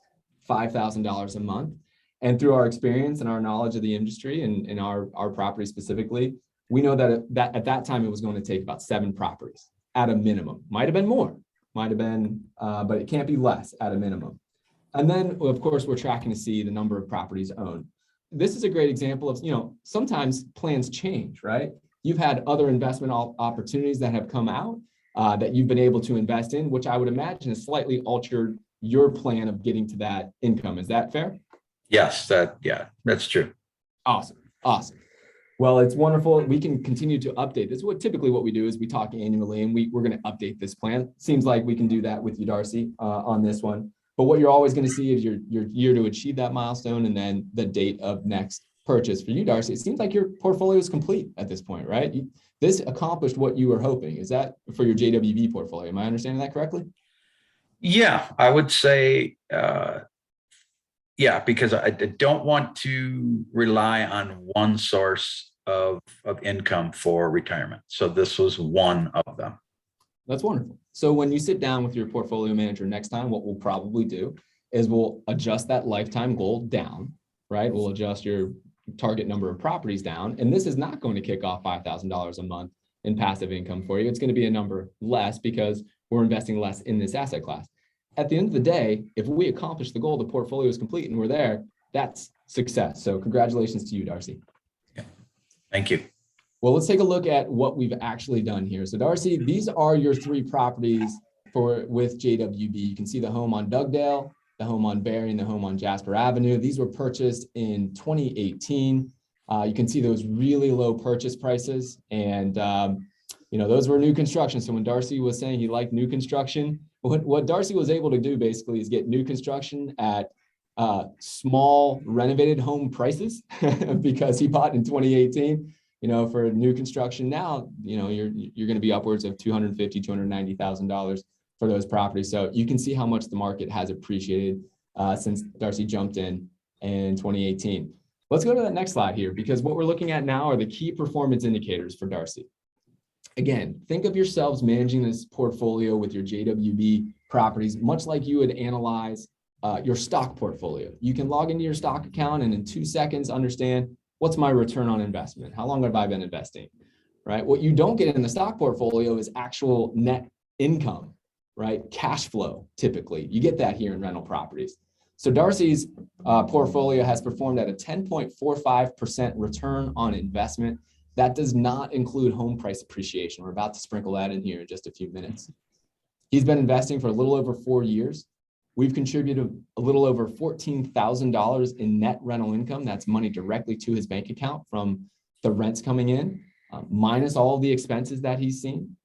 $5,000 a month? And through our experience and our knowledge of the industry and our property specifically, we know that at that time, it was going to take about 7 properties at a minimum. Might have been more, might have been, but it can't be less at a minimum. And then, of course, we're tracking to see the number of properties owned. This is a great example of, sometimes plans change, right? You've had other investment opportunities that have come out that you've been able to invest in, which I would imagine has slightly altered your plan of getting to that income. Is that fair? Yes, that's true. Awesome. Well, it's wonderful. We can continue to update this. Typically what we do is we talk annually and we're going to update this plan. Seems like we can do that with you, Darcy, on this one. But what you're always going to see is your year to achieve that milestone and then the date of next purchase. For you, Darcy, it seems like your portfolio is complete at this point, right? This accomplished what you were hoping. Is that for your JWB portfolio? Am I understanding that correctly? Yeah, I would say, because I don't want to rely on one source of income for retirement. So this was one of them. That's wonderful. So when you sit down with your portfolio manager next time, what we'll probably do is we'll adjust that lifetime goal down, right? We'll adjust your target number of properties down. And this is not going to kick off $5,000 a month in passive income for you. It's going to be a number less because we're investing less in this asset class. At the end of the day, if we accomplish the goal, the portfolio is complete and we're there, that's success. So congratulations to you, Darcy. Yeah. Thank you. Well, let's take a look at what we've actually done here. So Darcy, these are your 3 properties with JWB. You can see the home on Dugdale, the home on Berry, and the home on Jasper Avenue. These were purchased in 2018. You can see those really low purchase prices. And, those were new construction. So when Darcy was saying he liked new construction, what Darcy was able to do basically is get new construction at small renovated home prices because he bought in 2018. For new construction now, you're going to be upwards of $250,000, $290,000 for those properties. So you can see how much the market has appreciated since Darcy jumped in 2018. Let's go to that next slide here, because what we're looking at now are the key performance indicators for Darcy. Again, think of yourselves managing this portfolio with your JWB properties, much like you would analyze your stock portfolio. You can log into your stock account and in 2 seconds understand what's my return on investment? How long have I been investing, right? What you don't get in the stock portfolio is actual net income, right? Cash flow, typically. You get that here in rental properties. So Darcy's portfolio has performed at a 10.45% return on investment. That does not include home price appreciation. We're about to sprinkle that in here in just a few minutes. He's been investing for a little over 4 years. We've contributed a little over $14,000 in net rental income. That's money directly to his bank account from the rents coming in, minus all of the expenses that he's seen,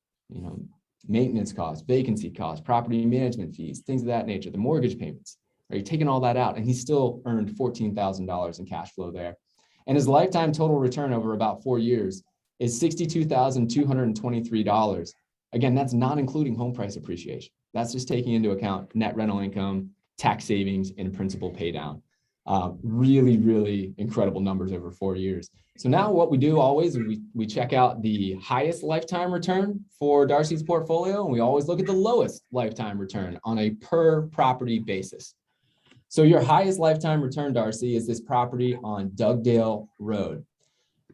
maintenance costs, vacancy costs, property management fees, things of that nature, the mortgage payments. Right? Taking all that out, and he still earned $14,000 in cash flow there. And his lifetime total return over about 4 years is $62,223. Again, that's not including home price appreciation. That's just taking into account net rental income, tax savings, and principal pay down. Really, really incredible numbers over 4 years. So now what we do always, we check out the highest lifetime return for Darcy's portfolio, and we always look at the lowest lifetime return on a per property basis. So your highest lifetime return, Darcy, is this property on Dugdale Road.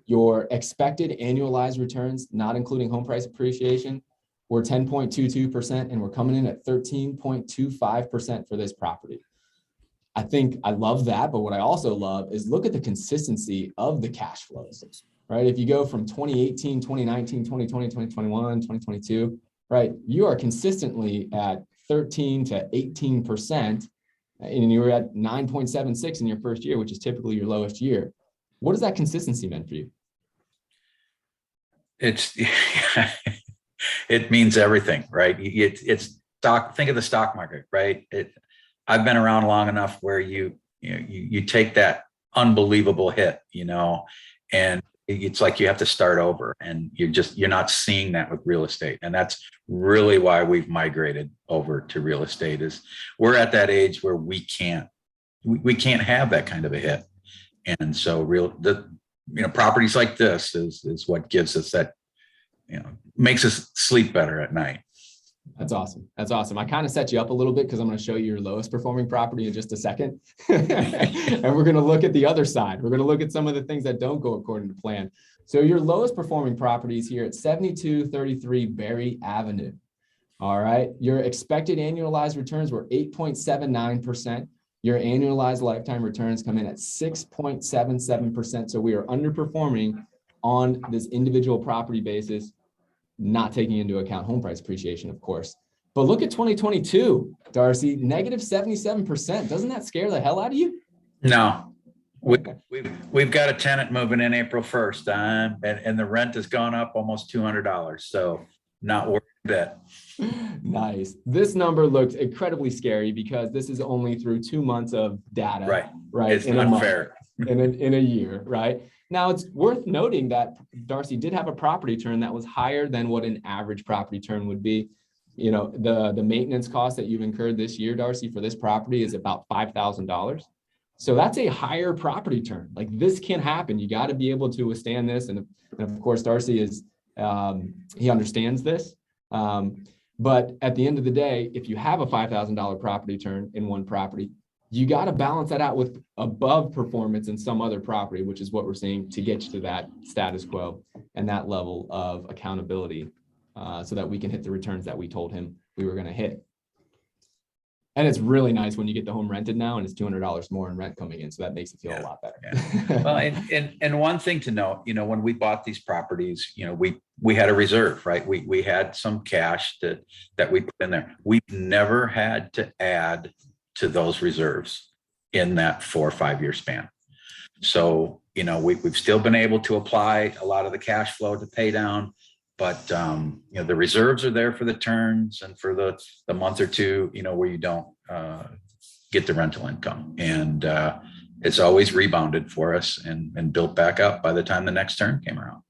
Your expected annualized returns, not including home price appreciation, were 10.22%, and we're coming in at 13.25% for this property. I think I love that, but what I also love is look at the consistency of the cash flows, right? If you go from 2018, 2019, 2020, 2021, 2022, right, you are consistently at 13 to 18%, and you were at 9.76 in your first year, which is typically your lowest year. What has that consistency meant for you? It means everything, right? It's stock. Think of the stock market, right? I've been around long enough where you take that unbelievable hit, and it's like you have to start over, and you're not seeing that with real estate. And that's really why we've migrated over to real estate. Is we're at that age where we can't have that kind of a hit. And so properties like this is what gives us that, makes us sleep better at night. That's awesome. That's awesome. I kind of set you up a little bit because I'm going to show you your lowest performing property in just a second. And we're going to look at the other side. We're going to look at some of the things that don't go according to plan. So your lowest performing property is here at 7233 Berry Avenue. All right. Your expected annualized returns were 8.79%. Your annualized lifetime returns come in at 6.77%. So we are underperforming on this individual property basis, not taking into account home price appreciation, of course. But look at 2022, Darcy, negative 77%. Doesn't that scare the hell out of you? No, we've got a tenant moving in April 1st, and the rent has gone up almost $200. So not worried a bit. Nice. This number looks incredibly scary because this is only through 2 months of data. Right. It's not fair. In a year, right? Now, it's worth noting that Darcy did have a property turn that was higher than what an average property turn would be. The maintenance cost that you've incurred this year, Darcy, for this property is about $5,000. So that's a higher property turn. Like, this can happen. You got to be able to withstand this. And of course, Darcy he understands this. But at the end of the day, if you have a $5,000 property turn in one property, you got to balance that out with above performance in some other property, which is what we're seeing to get you to that status quo and that level of accountability, so that we can hit the returns that we told him we were going to hit. And it's really nice when you get the home rented now and it's $200 more in rent coming in. So that makes it feel a lot better. Yeah. Well, and one thing to note, when we bought these properties, we had a reserve, right? We had some cash that we put in there. We've never had to add to those reserves in that 4 or 5 year span. So, we've still been able to apply a lot of the cash flow to pay down, but the reserves are there for the turns and for the month or two, where you don't get the rental income. And it's always rebounded for us and built back up by the time the next turn came around.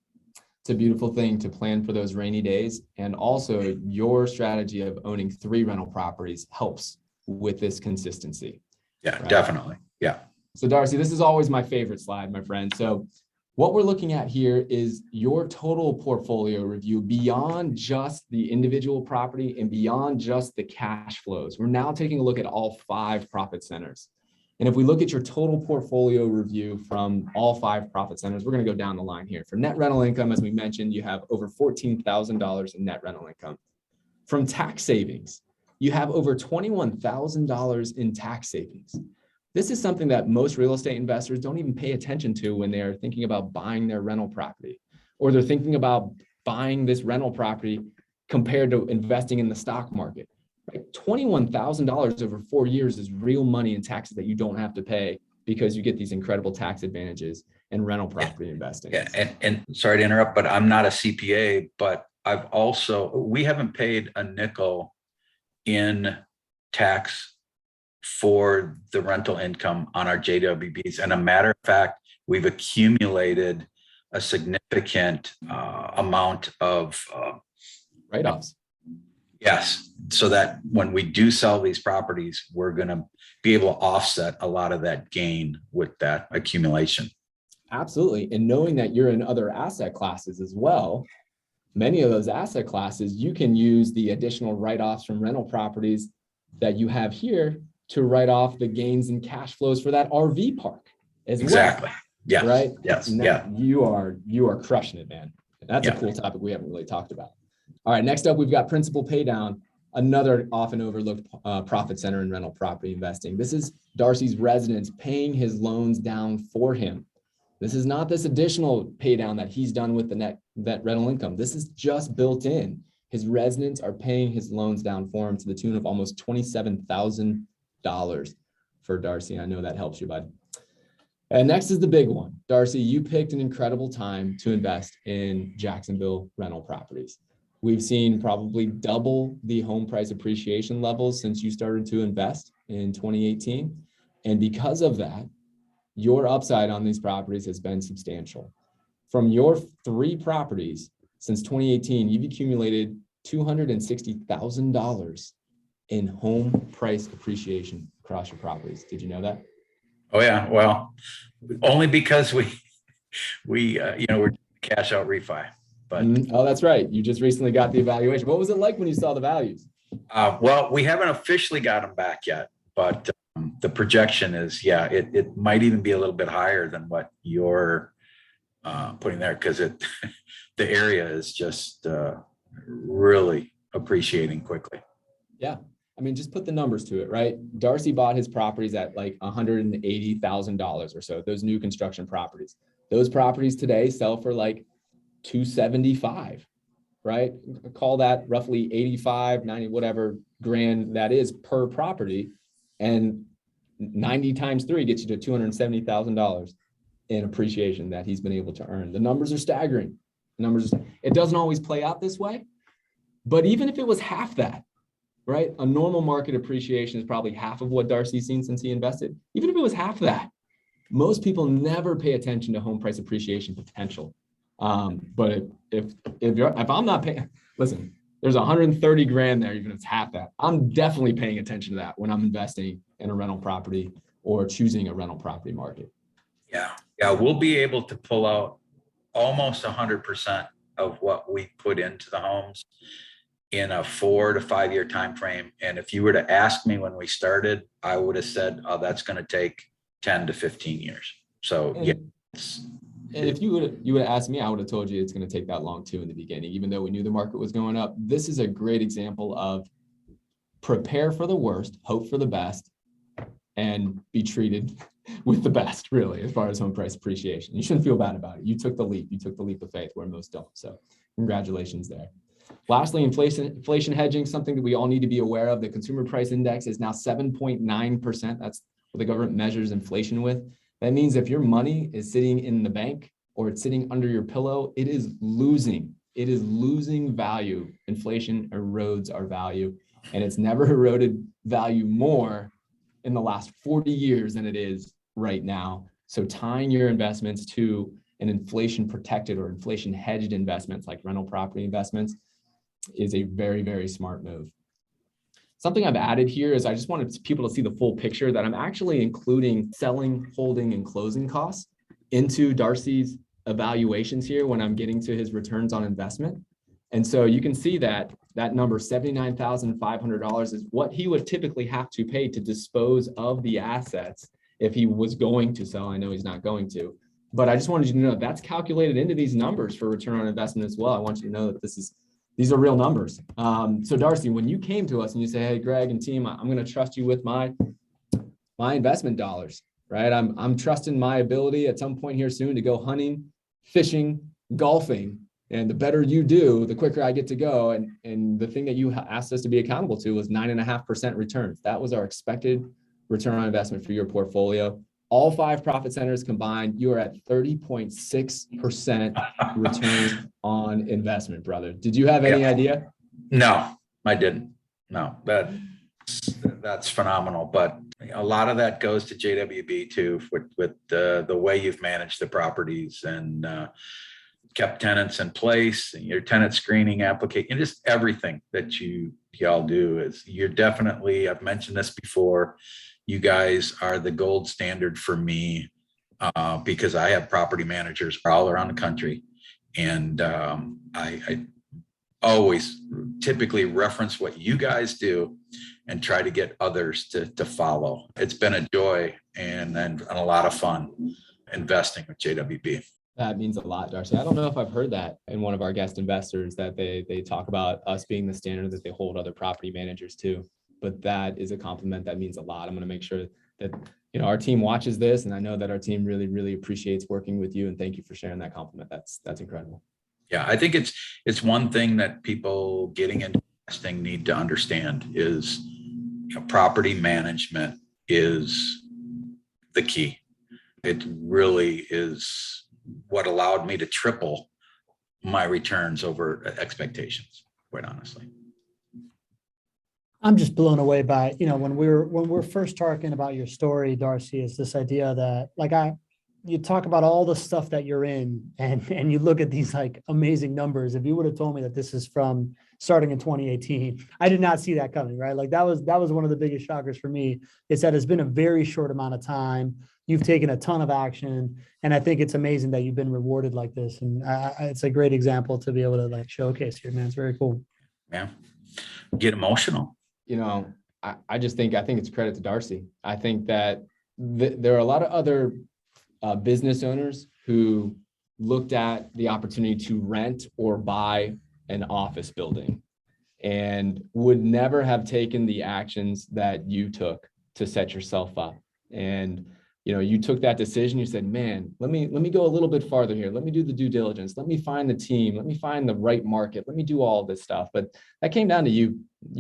It's a beautiful thing to plan for those rainy days. And also your strategy of owning 3 rental properties helps with this consistency. Yeah, right? Definitely. Yeah. So Darcy, this is always my favorite slide, my friend. So what we're looking at here is your total portfolio review beyond just the individual property and beyond just the cash flows. We're now taking a look at all 5 profit centers. And if we look at your total portfolio review from all 5 profit centers, we're going to go down the line here. For net rental income, as we mentioned, you have over $14,000 in net rental income. From tax savings, you have over $21,000 in tax savings. This is something that most real estate investors don't even pay attention to when they're thinking about buying their rental property, or they're thinking about buying this rental property compared to investing in the stock market. Right? $21,000 over 4 years is real money in taxes that you don't have to pay because you get these incredible tax advantages in rental property investing. Yeah, and sorry to interrupt, but I'm not a CPA, but we haven't paid a nickel in tax for the rental income on our JWBs. And a matter of fact, we've accumulated a significant amount of write-offs. Yes, so that when we do sell these properties, we're going to be able to offset a lot of that gain with that accumulation. Absolutely. And knowing that you're in other asset classes as well, many of those asset classes, you can use the additional write-offs from rental properties that you have here to write off the gains and cash flows for that RV park as Exactly. well. Yeah. Right. Yes. Yeah. You are crushing it, man. That's a cool topic we haven't really talked about. All right. Next up, we've got principal pay down, another often overlooked profit center in rental property investing. This is Darcy's residents paying his loans down for him. This is not this additional pay down that he's done with the net rental income. This is just built in. His residents are paying his loans down for him to the tune of almost $27,000 for Darcy. I know that helps you, bud. And next is the big one. Darcy, you picked an incredible time to invest in Jacksonville rental properties. We've seen probably double the home price appreciation levels since you started to invest in 2018. And because of that, your upside on these properties has been substantial. From your 3 properties since 2018, you've accumulated $260,000 in home price appreciation across your properties. Did you know that? Oh yeah, well, only because we're cash out refi. But Oh, that's right. You just recently got the evaluation. What was it like when you saw the values? well, we haven't officially got them back yet, but the projection is, yeah, it might even be a little bit higher than what you're putting there, because the area is just really appreciating quickly. Yeah. I mean, just put the numbers to it, right? Darcy bought his properties at like $180,000 or so, those new construction properties. Those properties today sell for like $275, right? Call that roughly 85, 90, whatever grand that is per property. And 90 times 3 gets you to $270,000 in appreciation that he's been able to earn. The numbers are staggering. It doesn't always play out this way, but even if it was half that, right? A normal market appreciation is probably half of what Darcy's seen since he invested. Even if it was half that, most people never pay attention to home price appreciation potential. But if I'm not paying, listen, there's 130 grand there, even if it's half that. I'm definitely paying attention to that when I'm investing in a rental property or choosing a rental property market. Yeah, we'll be able to pull out almost 100% of what we put into the homes in a 4 to 5 year time frame. And if you were to ask me when we started, I would have said, oh, that's going to take 10 to 15 years. So and if you would have asked me, I would have told you it's going to take that long too in the beginning, even though we knew the market was going up. This is a great example of prepare for the worst, hope for the best, and be treated with the best, really, as far as home price appreciation. You shouldn't feel bad about it. You took the leap. You took the leap of faith where most don't. So congratulations there. Lastly, inflation hedging, something that we all need to be aware of. The consumer price index is now 7.9%. That's what the government measures inflation with. That means if your money is sitting in the bank or it's sitting under your pillow, it is losing. It is losing value. Inflation erodes our value, and it's never eroded value more in the last 40 years than it is right now. So tying your investments to an inflation protected or inflation hedged investments like rental property investments is a very, very smart move. Something I've added here is I just wanted people to see the full picture, that I'm actually including selling, holding, and closing costs into Darcy's evaluations here when I'm getting to his returns on investment. And so you can see that number, $79,500, is what he would typically have to pay to dispose of the assets if he was going to sell. I know he's not going to, but I just wanted you to know that's calculated into these numbers for return on investment as well. I want you to know that these are real numbers. So Darcy, when you came to us and you say, hey, Gregg and team, I'm going to trust you with my investment dollars, right? I'm trusting my ability at some point here soon to go hunting, fishing, golfing. And the better you do, the quicker I get to go. And the thing that you asked us to be accountable to was 9.5% returns. That was our expected return on investment for your portfolio. All 5 profit centers combined, you are at 30.6% return on investment, brother. Did you have any idea? No, I didn't. No, that's phenomenal. But a lot of that goes to JWB too, with the way you've managed the properties and kept tenants in place, and your tenant screening application, and just everything that y'all do. Is you're definitely, I've mentioned this before, you guys are the gold standard for me, because I have property managers all around the country, and I always typically reference what you guys do and try to get others to follow. It's been a joy and a lot of fun investing with JWB. That means a lot, Darcy. I don't know if I've heard that in one of our guest investors, that they talk about us being the standard that they hold other property managers to. But that is a compliment that means a lot. I'm going to make sure that our team watches this, and I know that our team really, really appreciates working with you. And thank you for sharing that compliment. That's incredible. Yeah, I think it's one thing that people getting into investing need to understand is property management is the key. It really is what allowed me to triple my returns over expectations, quite honestly. I'm just blown away by, when we're first talking about your story, Darcy, is this idea that you talk about all the stuff that you're in and you look at these like amazing numbers. If you would have told me that this is from starting in 2018, I did not see that coming, right? Like that was one of the biggest shockers for me, is that it's been a very short amount of time. You've taken a ton of action, and I think it's amazing that you've been rewarded like this. And it's a great example to be able to like showcase here, man. It's very cool. Yeah. Get emotional. You know, I think it's credit to Darcy. I think that there are a lot of other business owners who looked at the opportunity to rent or buy an office building and would never have taken the actions that you took to set yourself up. And, you know, you took that decision. You said, man, let me go a little bit farther here. Let me do the due diligence. Let me find the team. Let me find the right market. Let me do all this stuff. But that came down to you,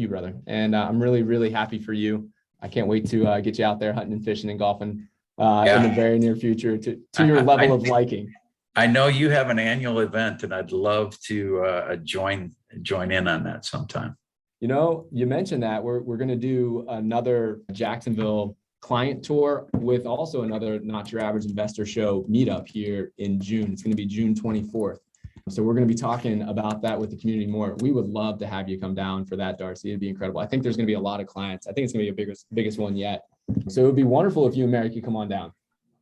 brother. And I'm really, really happy for you. I can't wait to get you out there hunting and fishing and golfing in the very near future to your level of liking. I know you have an annual event, and I'd love to join in on that sometime. You know, you mentioned that we're going to do another Jacksonville client tour with also another Not Your Average Investor Show meetup here in June. It's going to be June 24th. So we're going to be talking about that with the community more. We would love to have you come down for that, Darcy. It'd be incredible. I think there's going to be a lot of clients. I think it's going to be the biggest one yet. So it would be wonderful if you and Mary could come on down.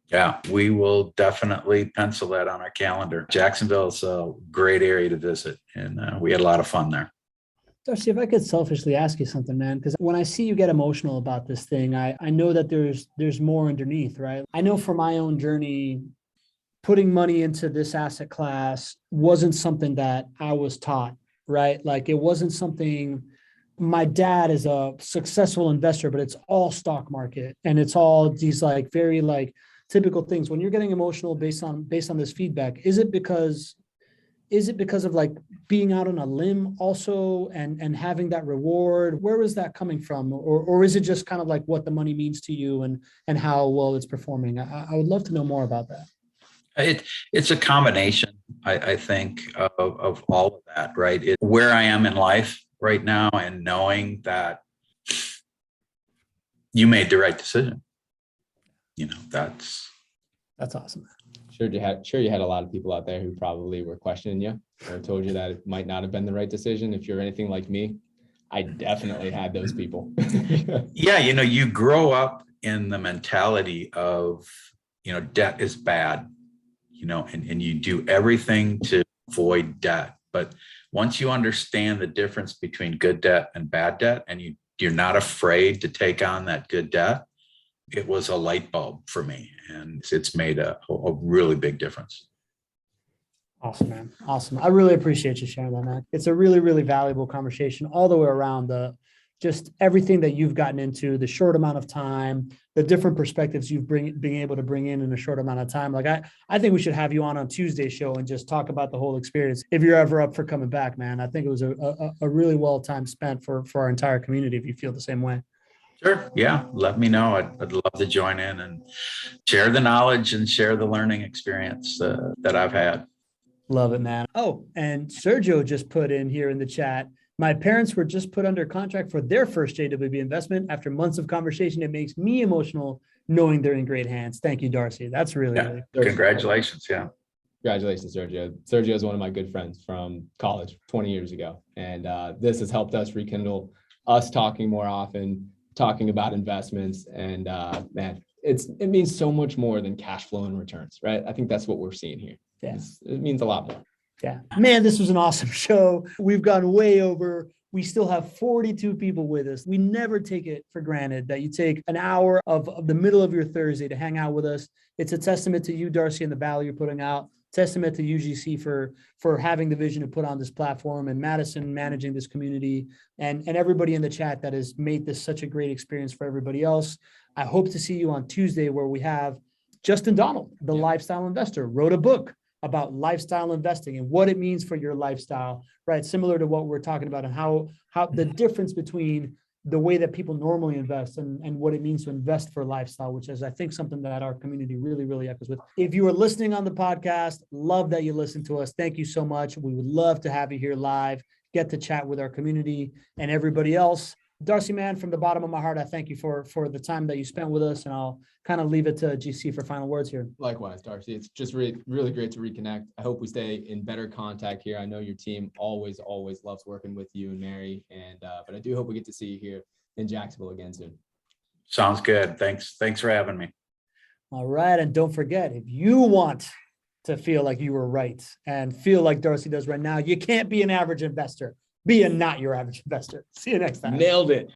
Yeah, we will definitely pencil that on our calendar. Jacksonville is a great area to visit, and we had a lot of fun there. Darcy, if I could selfishly ask you something, man, because when I see you get emotional about this thing, I know that there's more underneath, right? I know for my own journey, putting money into this asset class wasn't something that I was taught, right? Like it wasn't something. My dad is a successful investor, but it's all stock market, and it's all these like very like typical things. When you're getting emotional based on this feedback, is it because of like being out on a limb also and having that reward? Where is that coming from? Or is it just kind of like what the money means to you and how well it's performing? I would love to know more about that. It's a combination, I think, of all of that, right? Where I am in life right now, and knowing that you made the right decision. You know, that's awesome. Sure you had a lot of people out there who probably were questioning you or told you that it might not have been the right decision. If you're anything like me, I definitely had those people. Yeah, you know, you grow up in the mentality of, you know, debt is bad, you know, and you do everything to avoid debt. But once you understand the difference between good debt and bad debt, and you're not afraid to take on that good debt, it was a light bulb for me, and it's made a really big difference. Awesome, man. Awesome. I really appreciate you sharing that, man. It's a really, really valuable conversation all the way around just everything that you've gotten into, the short amount of time, the different perspectives you've been able to bring in a short amount of time. Like I think we should have you on Tuesday's show and just talk about the whole experience. If you're ever up for coming back, man, I think it was a really well time spent for our entire community, if you feel the same way. Sure. Yeah. Let me know. I'd love to join in and share the knowledge and share the learning experience that I've had. Love it, man. Oh, and Sergio just put in here in the chat, my parents were just put under contract for their first JWB investment. After months of conversation, it makes me emotional knowing they're in great hands. Thank you, Darcy. That's really, really cool. Congratulations. Yeah. Congratulations, Sergio. Sergio is one of my good friends from college 20 years ago. And this has helped us rekindle us talking more often, talking about investments. And man, it means so much more than cash flow and returns, right? I think that's what we're seeing here. Yes. It means a lot more. Yeah, man, this was an awesome show. We've gone way over. We still have 42 people with us. We never take it for granted that you take an hour of the middle of your Thursday to hang out with us. It's a testament to you, Darcy, and the value you're putting out. Testament to UGC for having the vision to put on this platform, and Madison managing this community, and everybody in the chat that has made this such a great experience for everybody else. I hope to see you on Tuesday, where we have Justin Donald, the lifestyle investor, wrote a book about lifestyle investing and what it means for your lifestyle, right? Similar to what we're talking about, and how the difference between the way that people normally invest and what it means to invest for lifestyle, which is, I think, something that our community really, really echoes with. If you are listening on the podcast, love that you listen to us. Thank you so much. We would love to have you here live, get to chat with our community and everybody else. Darcy, man, from the bottom of my heart, I thank you for the time that you spent with us, and I'll kind of leave it to GC for final words here. Likewise, Darcy. It's just really, really great to reconnect. I hope we stay in better contact here. I know your team always loves working with you and Mary, and but I do hope we get to see you here in Jacksonville again soon. Sounds good. Thanks for having me. All right, and don't forget, if you want to feel like you were right and feel like Darcy does right now, you can't be an average investor. Be a not your average investor. See you next time. Nailed it.